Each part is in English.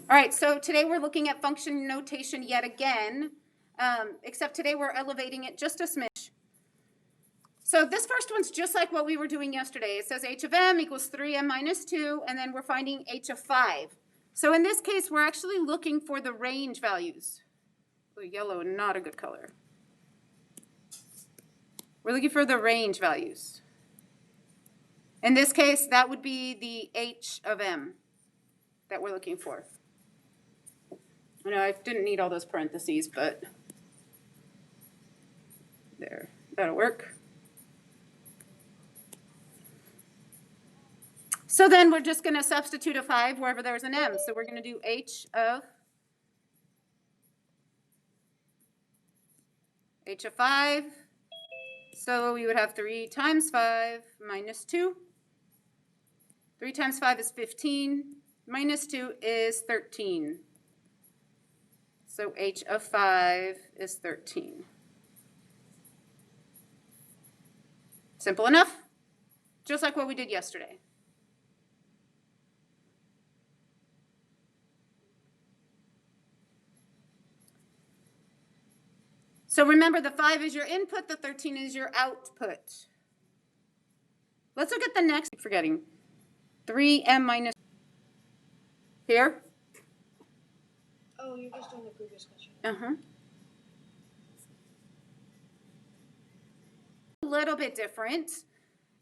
All right, so today we're looking at function notation yet again, except today we're elevating it just a smidge. So this first one's just like what we were doing yesterday. It says h of m equals 3m minus 2, and then we're finding h of 5. So in this case, we're actually looking for the range values. Oh, yellow, not a good color. We're looking for the range values. In this case, that would be the h of m that we're looking for. I know I didn't need all those parentheses, but there, that'll work. So then we're just going to substitute a 5 wherever there's an m. So we're going to do h of 5. So we would have 3 times 5 minus 2. 3 times 5 is 15. Minus 2 is 13. So h of 5 is 13. Simple enough? Just like what we did yesterday. So remember, the 5 is your input, the 13 is your output. Let's look at the next. Keep forgetting. 3m minus here. Oh, you're just doing the previous question. A little bit different.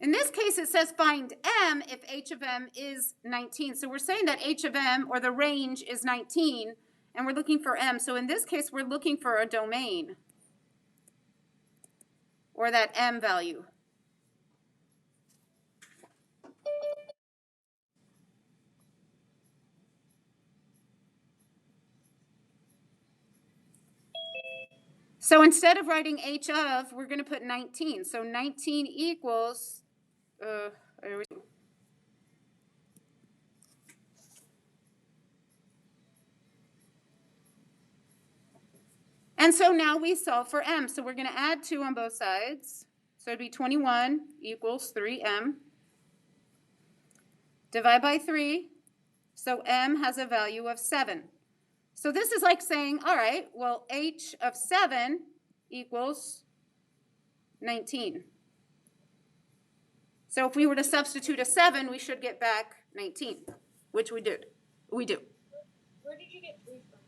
In this case, it says find m if h of m is 19. So we're saying that h of m, or the range, is 19, and we're looking for m. So in this case, we're looking for a domain, or that m value. So instead of writing h of, we're going to put 19. So 19 equals, and so now we solve for m. So we're going to add 2 on both sides. So it'd be 21 equals 3m. Divide by 3. So m has a value of 7. So this is like saying, all right, well, h of 7 equals 19. So if we were to substitute a 7, we should get back 19, which we did. We do. Where did you get 3 from?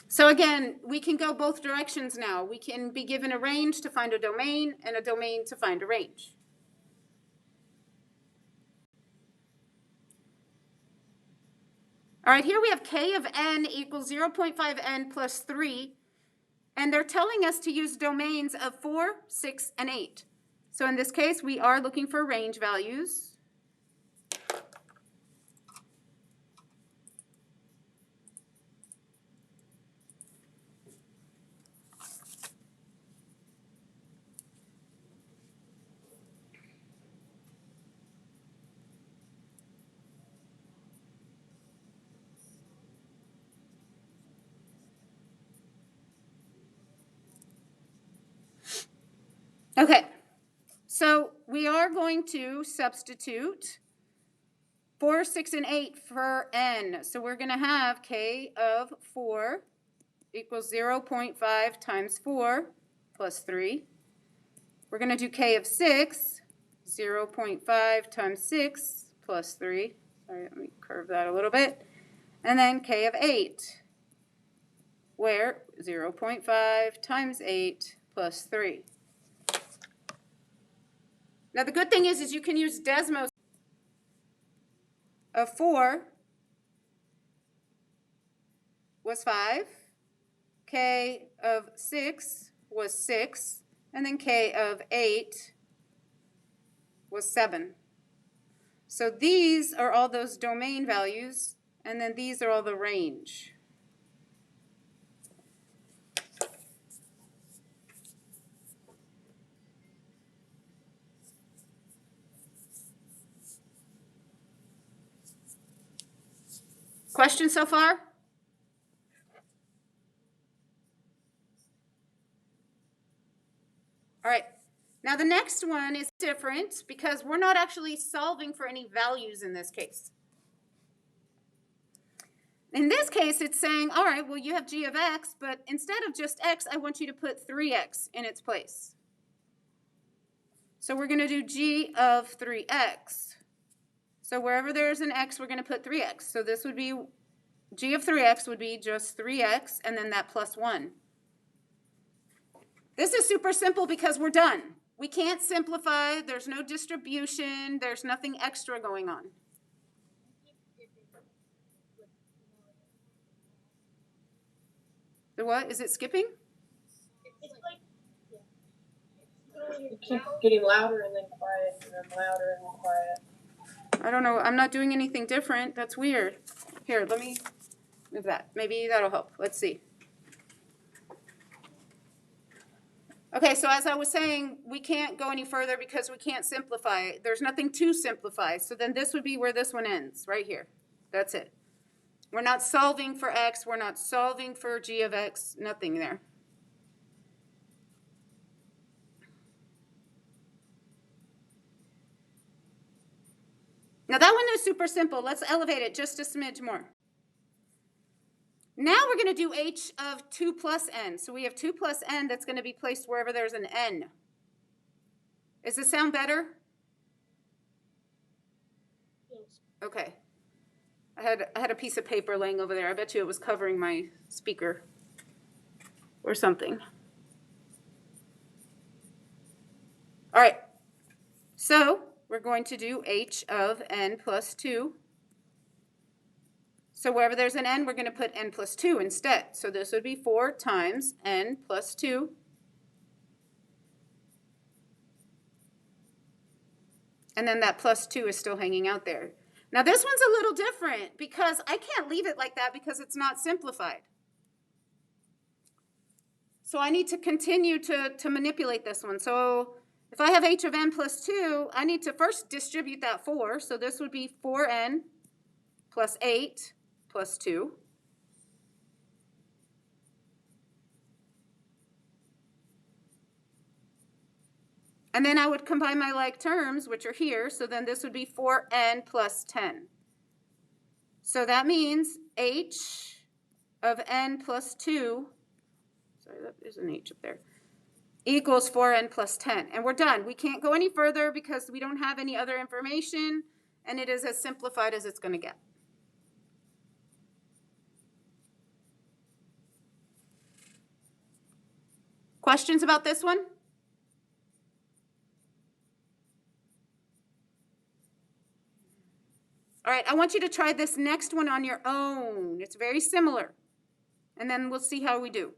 So again, we can go both directions now. We can be given a range to find a domain, and a domain to find a range. All right, here we have k of n equals 0.5n plus 3, and they're telling us to use domains of 4, 6, and 8. So in this case, we are looking for range values. Okay, so we are going to substitute 4, 6, and 8 for n. So we're going to have k of 4 equals 0.5 times 4 plus 3. We're going to do k of 6, 0.5 times 6 plus 3. Sorry, let me curve that a little bit. And then k of 8, where 0.5 times 8 plus 3. Now the good thing is you can use Desmos. Of 4 was 5, k of 6 was 6, and then k of 8 was 7. So these are all those domain values, and then these are all the range. Questions so far? All right. Now the next next one is different because we're not actually solving for any values in this case. In this case, it's saying, all right, well, you have g of x, but instead of just x, I want you to put 3x in its place. So we're going to do g of 3x. So wherever there's an x, we're going to put 3x. So this would be, g of 3x would be just 3x and then that plus 1. This is super simple because we're done. We can't simplify. There's no distribution. There's nothing extra going on. The what? Is it skipping? It's like, yeah. You keep getting louder and then quiet and then louder and then quiet. I don't know. I'm not doing anything different. That's weird. Here, let me move that. Maybe that'll help. Let's see. Okay, so as I was saying, we can't go any further because we can't simplify. There's nothing to simplify. So then this would be where this one ends, right here. That's it. We're not solving for x. We're not solving for g of x. Nothing there. Now that one is super simple. Let's elevate it just a smidge more. Now we're going to do h of 2 plus n. So we have 2 plus n that's going to be placed wherever there's an n. Does this sound better? Yes. Okay. I had a piece of paper laying over there. I bet you it was covering my speaker or something. All right. So we're going to do h of n plus 2. So wherever there's an n, we're going to put n plus 2 instead. So this would be 4 times n plus 2. And then that plus 2 is still hanging out there. Now this one's a little different because I can't leave it like that because it's not simplified. So I need to continue to manipulate this one. So if I have h of n plus 2, I need to first distribute that 4. So this would be 4n plus 8 plus 2. And then I would combine my like terms, which are here. So then this would be 4n plus 10. So that means h of n plus 2, sorry, there's an h up there, equals 4n plus 10. And we're done. We can't go any further because we don't have any other information, and it is as simplified as it's going to get. Questions about this one? All right, I want you to try this next one on your own. It's very similar. And then we'll see how we do.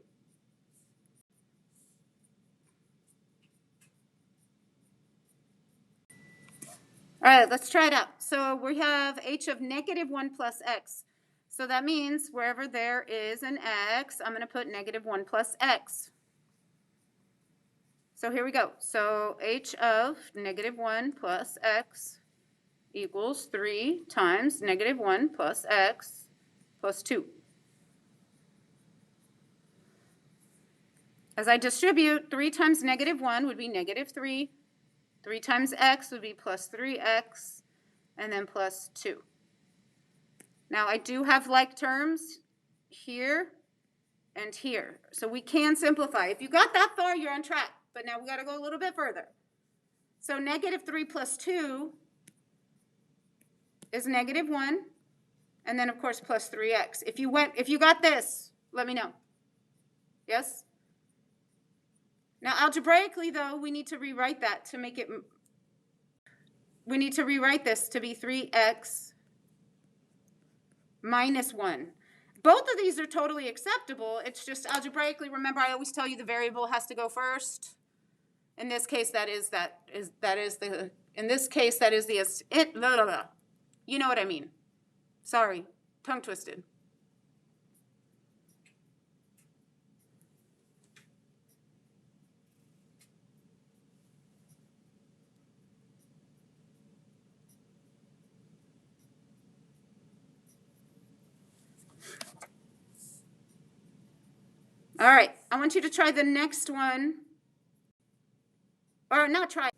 All right, let's try it out. So we have h of negative 1 plus x. So that means wherever there is an x, I'm going to put negative 1 plus x. So here we go. So h of negative 1 plus x equals 3 times negative 1 plus x plus 2. As I distribute, 3 times negative 1 would be negative 3. 3 times x would be plus 3x, and then plus 2. Now, I do have like terms here and here. So we can simplify. If you got that far, you're on track. But now we got to go a little bit further. So negative 3 plus 2 is negative 1, and then of course plus 3x. If you got this, let me know. Yes? Now algebraically though, we need to rewrite that to make it, we need to rewrite this to be 3x minus 1. Both of these are totally acceptable. It's just algebraically, remember I always tell you the variable has to go first. In this case, you know what I mean. Sorry, tongue twisted. All right, I want you to try the next one. Or not try.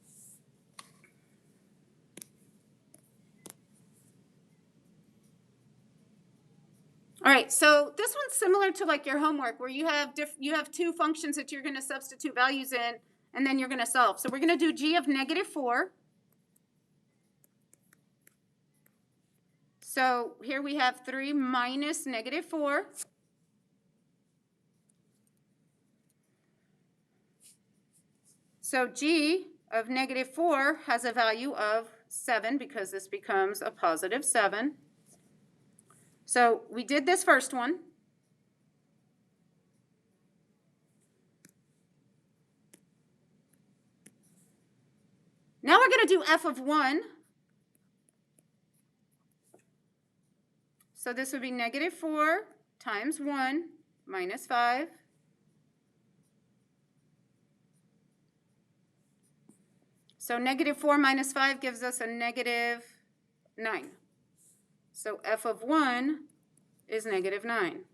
All right, so this one's similar to like your homework where you have two functions that you're going to substitute values in, and then you're going to solve. So we're going to do g of -4. So here we have 3 minus -4. So g of -4 has a value of 7 because this becomes a positive 7. So we did this first one. Now we're going to do f of 1. So this would be -4 times 1 minus 5. So -4 minus 5 gives us a -9. So f of 1 is -9.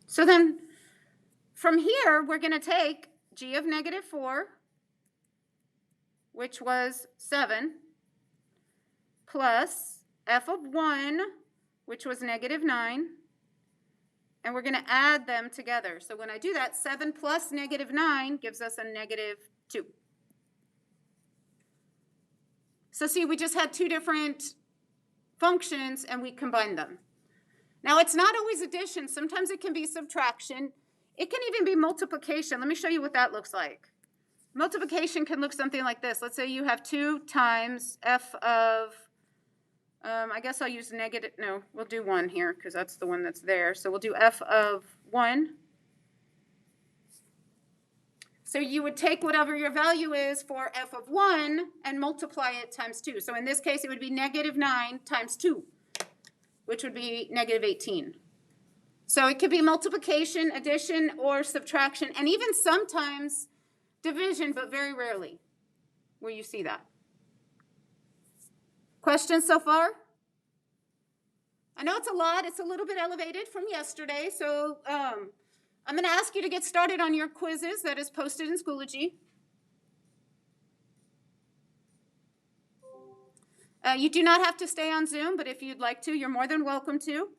So then from here, we're going to take g of -4, which was 7, plus f of 1, which was -9, and we're going to add them together. So when I do that, 7 plus -9 gives us a -2. So see, we just had two different functions, and we combined them. Now, it's not always addition. Sometimes it can be subtraction. It can even be multiplication. Let me show you what that looks like. Multiplication can look something like this. Let's say you have 2 times f of, I guess I'll use negative, no, we'll do 1 here because that's the one that's there. So we'll do f of 1. So you would take whatever your value is for f of 1 and multiply it times 2. So in this case, it would be -9 times 2, which would be -18. So it could be multiplication, addition, or subtraction, and even sometimes division, but very rarely will you see that. Questions so far? I know it's a lot. It's a little bit elevated from yesterday, so I'm going to ask you to get started on your quizzes that is posted in Schoology. You do not have to stay on Zoom, but if you'd like to, you're more than welcome to.